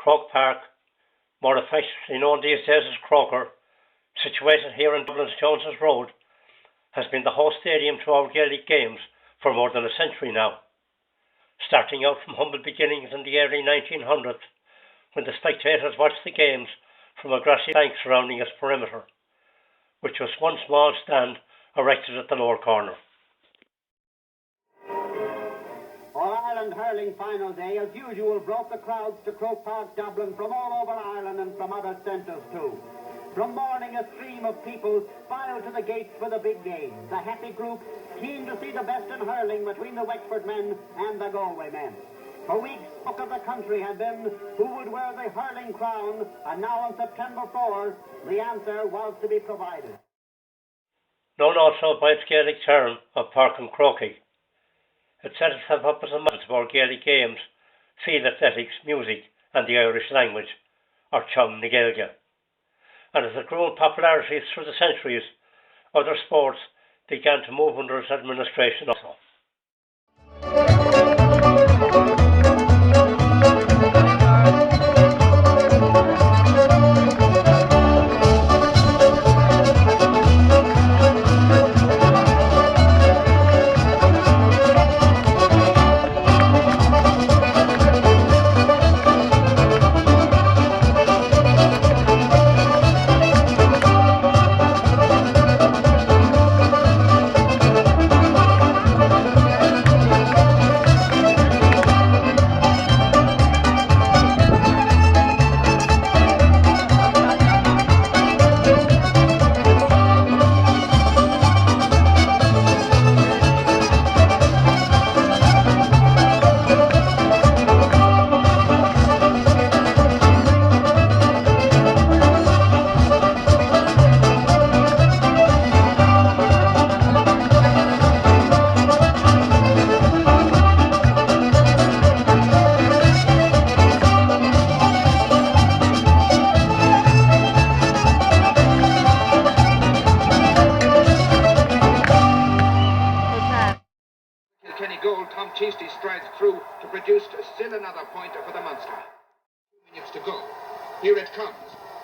Croke Park, more affectionately known these days as Croker, situated here in Dublin's Jones's Road, has been the host stadium to our Gaelic games for more than a century now. Starting out from humble beginnings in the early 1900s, when the spectators watched the games from a grassy bank surrounding its perimeter, which was one small stand erected at the lower corner. All-Ireland hurling final day, as usual, brought the crowds to Croke Park, Dublin, from all over Ireland and from other centres too. From morning, a stream of people filed to the gates for the big game. The happy group, keen to see the best in hurling between the Wexford men and the Galway men. For weeks, talk of the country had been who would wear the hurling crown, and now on September 4, the answer was to be provided. Known also by its Gaelic term of Park and Croquet, it set itself up as a model to our Gaelic games, field athletics, music, and the Irish language, or Chum na Gaeilge. And as it grew in popularity through the centuries, other sports began to move under its administration also. Chasty strides through to produce still another point for the Munster. 2 minutes to go. Here it comes.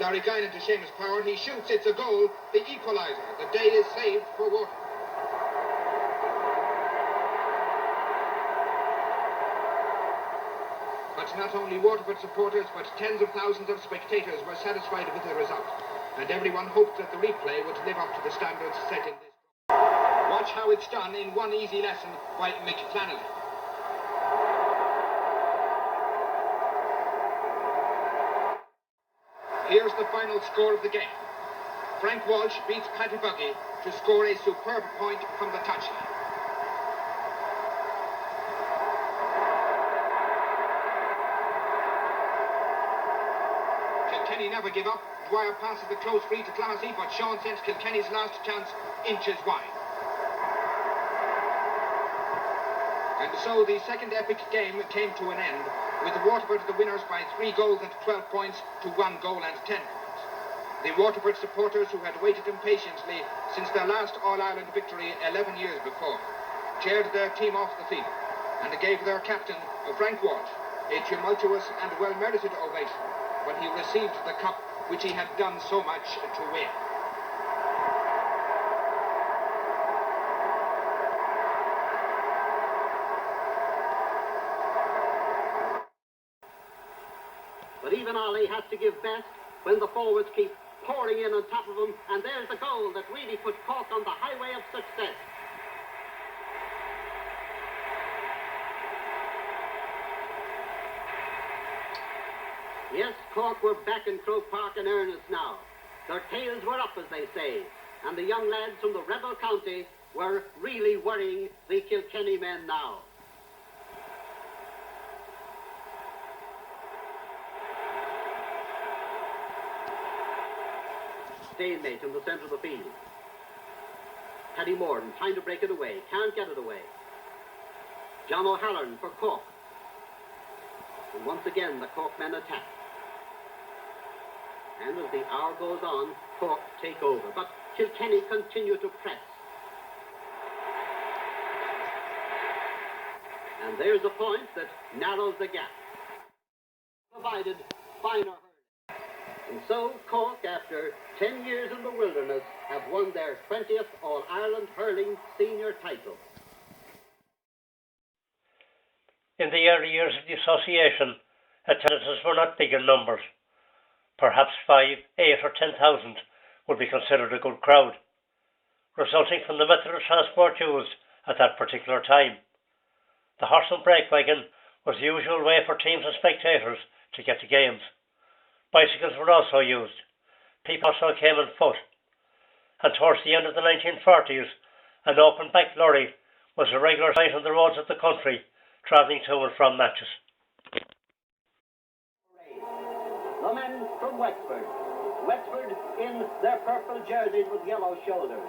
Larry Guinan to Seamus Power. He shoots. It's a goal. The equaliser. The day is saved for Waterford. But not only Waterford supporters, but tens of thousands of spectators were satisfied with the result. And everyone hoped that the replay would live up to the standards set in this. Watch how it's done in one easy lesson by Mick Flannelly. Here's the final score of the game. Frank Walsh beats Paddy Buggy to score a superb point from the touchline. Kilkenny never give up. Dwyer passes the close free to Clancy, but Sean sends Kilkenny's last chance inches wide. And so the second epic game came to an end, with Waterford the winners by 3 goals and 12 points to 1 goal and 10 points. The Waterford supporters, who had waited impatiently since their last All-Ireland victory 11 years before, cheered their team off the field and gave their captain, Frank Walsh, a tumultuous and well-merited ovation when he received the cup which he had done so much to win. But even Ollie has to give best when the forwards keep pouring in on top of him, and there's a goal that really put Cork on the highway of success. Yes, Cork were back in Croke Park in earnest now. Their tails were up, as they say, and the young lads from the rebel county were really worrying the Kilkenny men now. Stalemate in the centre of the field. Paddy Morden trying to break it away, can't get it away. John O'Halloran for Cork. And once again the Cork men attack. And as the hour goes on, Cork take over. But Kilkenny continue to press. And there's a point that narrows the gap. Provided finer hurling. And so Cork, after 10 years in the wilderness, have won their 20th All-Ireland hurling senior title. In the early years of the association, attendances were not big in numbers. Perhaps 5, 8 or 10,000 would be considered a good crowd, resulting from the method of transport used at that particular time. The horse and brake wagon was the usual way for teams and spectators to get to games. Bicycles were also used. People also came on foot. And towards the end of the 1940s, an open back lorry was a regular sight on the roads of the country, travelling to and from matches. The men from Wexford. Wexford in their purple jerseys with yellow shoulders.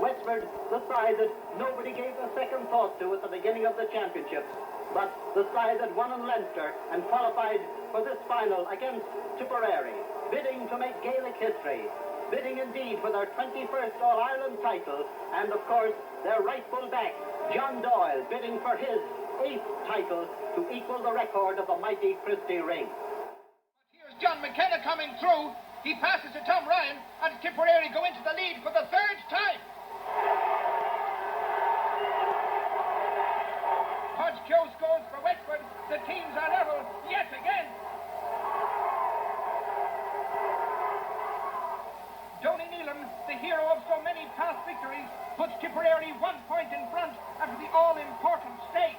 Wexford, the side that nobody gave a second thought to at the beginning of the championship, but the side that won in Leinster and qualified for this final against Tipperary, bidding to make Gaelic history, bidding indeed for their 21st All-Ireland title, and of course their rightful back, John Doyle, bidding for his 8th title to equal the record of the mighty Christy Ring. Here's John McKenna coming through. He passes to Tom Ryan, and Tipperary go into the lead for the 3rd time. Hodge Keogh scores for Wexford. The teams are level yet again. Donny Neelan, the hero of so many past victories, puts Tipperary 1 point in front after the all-important stage.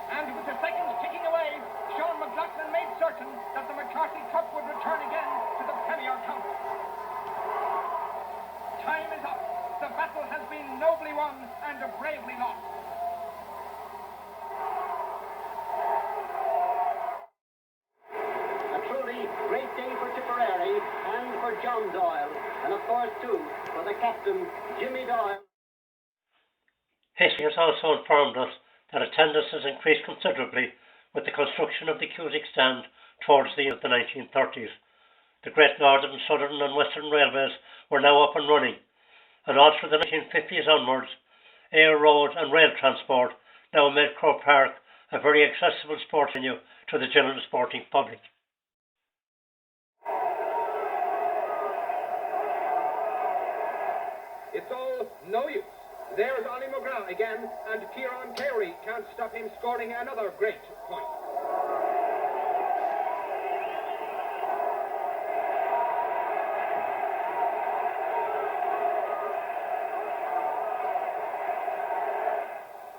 And with the seconds ticking away, Sean McLaughlin made certain that the McCarthy Cup would return again to the Premier County. Time is up. The battle has been nobly won and bravely lost. A truly great day for Tipperary and for John Doyle, and of course too for the captain, Jimmy Doyle. History has also informed us that attendance has increased considerably with the construction of the Cusick stand towards the end of the 1930s. The Great Northern, Southern and Western Railways were now up and running, and all through the 1950s onwards, air, road and rail transport now made Croke Park a very accessible sports venue to the general sporting public. It's all no use. There's Ollie McGrath again, and Kieran Carey can't stop him scoring another great point.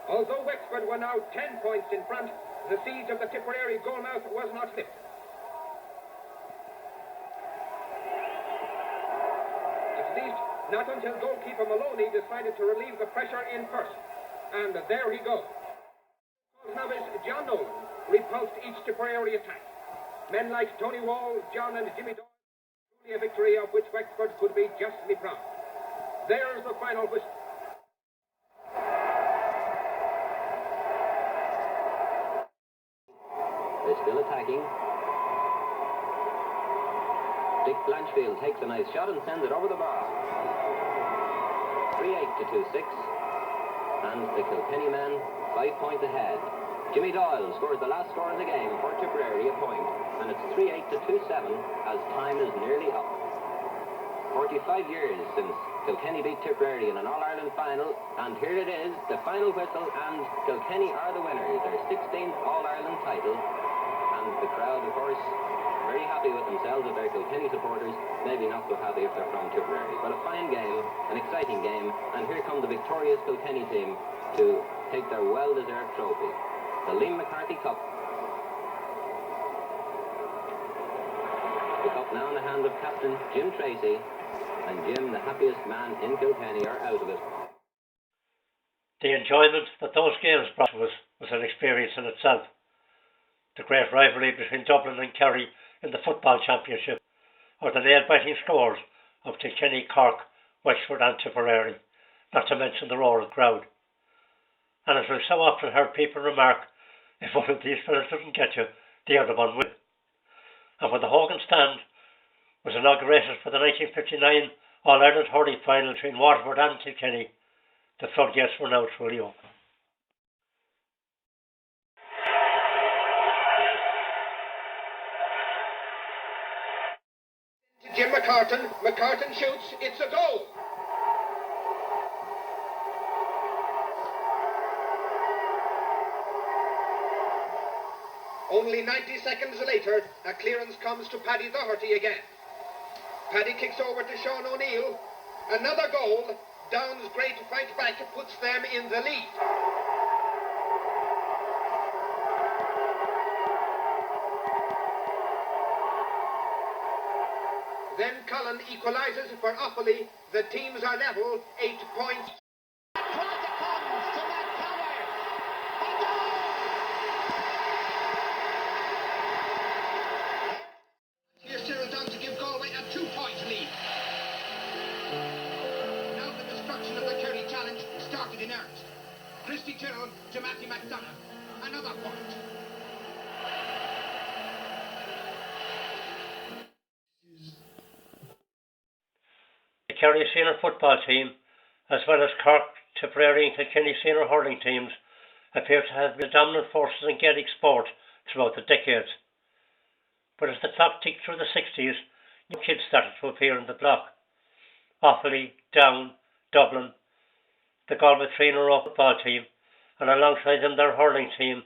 Although Wexford were now 10 points in front, the siege of the Tipperary goalmouth was not lifted. At least, not until goalkeeper Maloney decided to relieve the pressure in person. And there he goes. Novice John Nolan repulsed each Tipperary attack. Men like Tony Wall, John and Jimmy Doyle, truly a victory of which Wexford could be justly proud. There's the final whistle. They're still attacking. Dick Blanchfield takes a nice shot and sends it over the bar. 3-8 to 2-6. And the Kilkenny men 5 points ahead. Jimmy Doyle scores the last score in the game for Tipperary, a point. And it's 3-8 to 2-7 as time is nearly up. 45 years since Kilkenny beat Tipperary in an All-Ireland final. And here it is, the final whistle, and Kilkenny are the winners. Their 16th All-Ireland title. And the crowd, of course, very happy with themselves, with their Kilkenny supporters. Maybe not so happy if they're from Tipperary. But a fine game, an exciting game, and here come the victorious Kilkenny team to take their well-deserved trophy. The Liam McCarthy Cup. The cup now in the hands of Captain Jim Tracy, and Jim, the happiest man in Kilkenny, are out of it. The enjoyment that those games brought to us was an experience in itself. The great rivalry between Dublin and Kerry in the football championship, or the nail-biting scores of Kilkenny, Cork, Wexford and Tipperary, not to mention the roaring crowd. and as I've so often heard people remark, if one of these fellas doesn't get you, the other one will. And when the Hogan stand was inaugurated for the 1959 All-Ireland hurling final between Waterford and Kilkenny, the floodgates were now truly open. Jim McCartan. McCartan shoots. It's a goal. Only 90 seconds later, a clearance comes to Paddy Doherty again. Paddy kicks over to Sean O'Neill. Another goal. Down's great fight back puts them in the lead. Then Cullen equalises for Offaly. The teams are level, 8 points. Here's Cyril Dunn to give Galway a 2-point lead. Now the destruction of the Kerry challenge started in earnest. Christy Tyrrell to Matthew McDonough. Another point. The Kerry senior football team, as well as Cork, Tipperary and Kilkenny senior hurling teams, appear to have been dominant forces in Gaelic sport throughout the decades. But as the clock ticked through the 60s, new kids started to appear in the block. Offaly, Down, Dublin, the Galway 3-in-a-row football team, and alongside them their hurling team,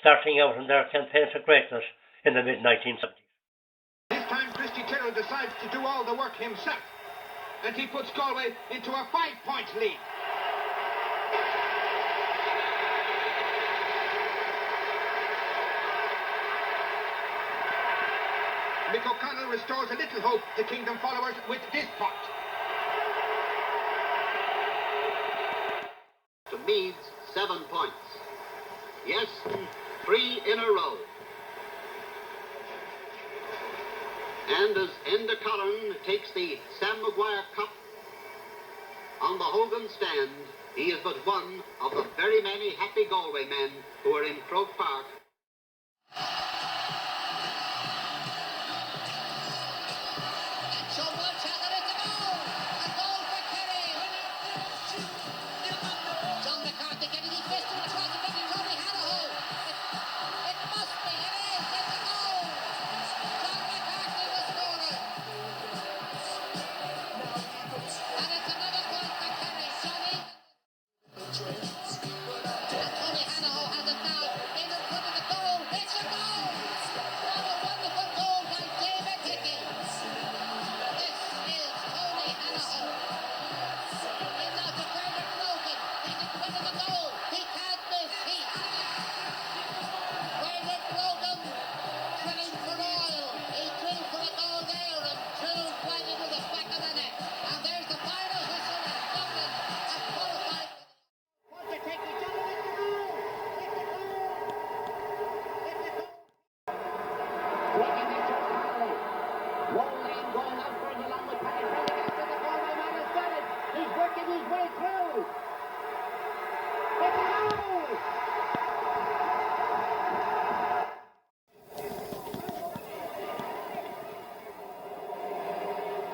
starting out in their campaign to greatness in the mid-1970s. This time Christy Tyrrell decides to do all the work himself, and he puts Galway into a 5-point lead. Mick O'Connell restores a little hope to Kingdom followers with this point. To Meads, 7 points. Yes, 3 in a row. And as Enda Cullen takes the Sam Maguire Cup on the Hogan stand, he is but one of the very many happy Galway men who are in Croke Park.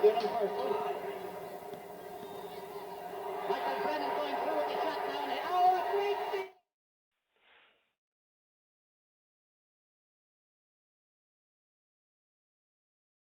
Get him first.